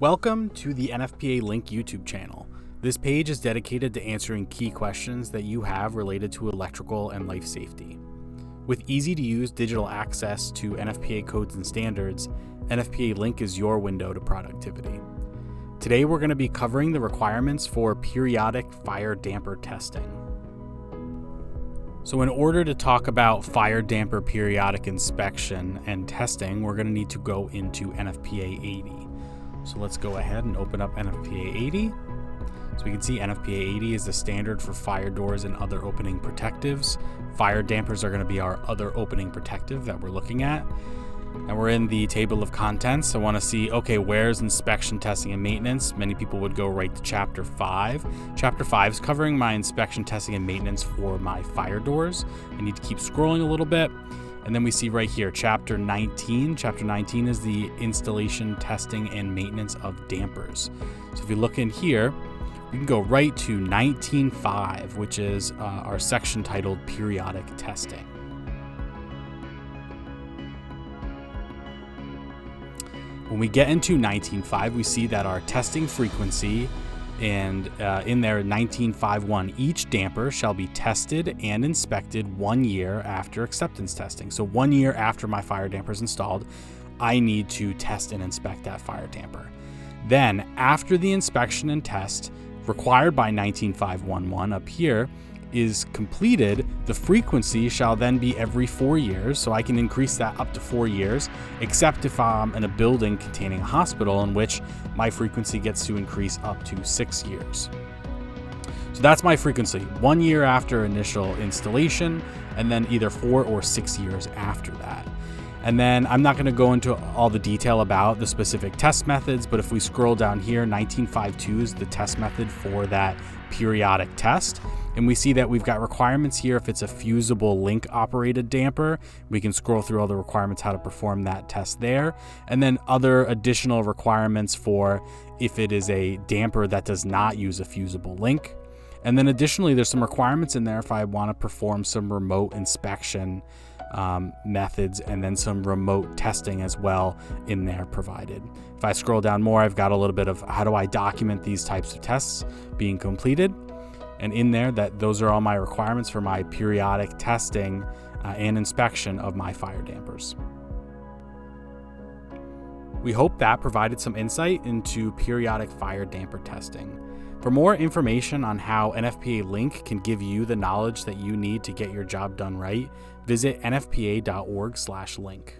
Welcome to the NFPA LiNK YouTube channel. This page is dedicated to answering key questions that you have related to electrical and life safety. With easy-to-use digital access to NFPA codes and standards, NFPA LiNK is your window to productivity. Today we're going to be covering the requirements for periodic fire damper testing. So in order to talk about fire damper periodic inspection and testing, we're going to need to go into NFPA 80. So let's go ahead and open up NFPA 80. So we can see NFPA 80 is the standard for fire doors and other opening protectives. Fire dampers are going to be our other opening protective that we're looking at. And we're in the table of contents. I want to see, okay, where's inspection, testing, and maintenance? Many people would go right to Chapter 5. Chapter 5 is covering my inspection, testing, and maintenance for my fire doors. I need to keep scrolling a little bit. And then we see right here, Chapter 19. Chapter 19 is the installation, testing, and maintenance of dampers. So if you look in here, we can go right to 19.5, which is our section titled Periodic Testing. When we get into 19.5, we see that our testing frequency, and in there 19.5.1, each damper shall be tested and inspected 1 year after acceptance testing. So 1 year after my fire damper is installed, I need to test and inspect that fire damper. Then after the inspection and test required by 19.5.1.1 up here is completed, the frequency shall then be every 4 years, so I can increase that up to 4 years, except if I'm in a building containing a hospital, in which my frequency gets to increase up to 6 years. So that's my frequency, 1 year after initial installation, and then either 4 or 6 years after that. And then I'm not going to go into all the detail about the specific test methods, but if we scroll down here, 19.5.2 is the test method for that periodic test. And we see that we've got requirements here. If it's a fusible link operated damper, we can scroll through all the requirements how to perform that test there. And then other additional requirements for if it is a damper that does not use a fusible link. And then additionally, there's some requirements in there if I want to perform some remote inspection methods, and then some remote testing as well in there provided. If I scroll down more, I've got a little bit of how do I document these types of tests being completed. And in there, those are all my requirements for my periodic testing and inspection of my fire dampers. We hope that provided some insight into periodic fire damper testing. For more information on how NFPA LiNK can give you the knowledge that you need to get your job done right, visit nfpa.org/link.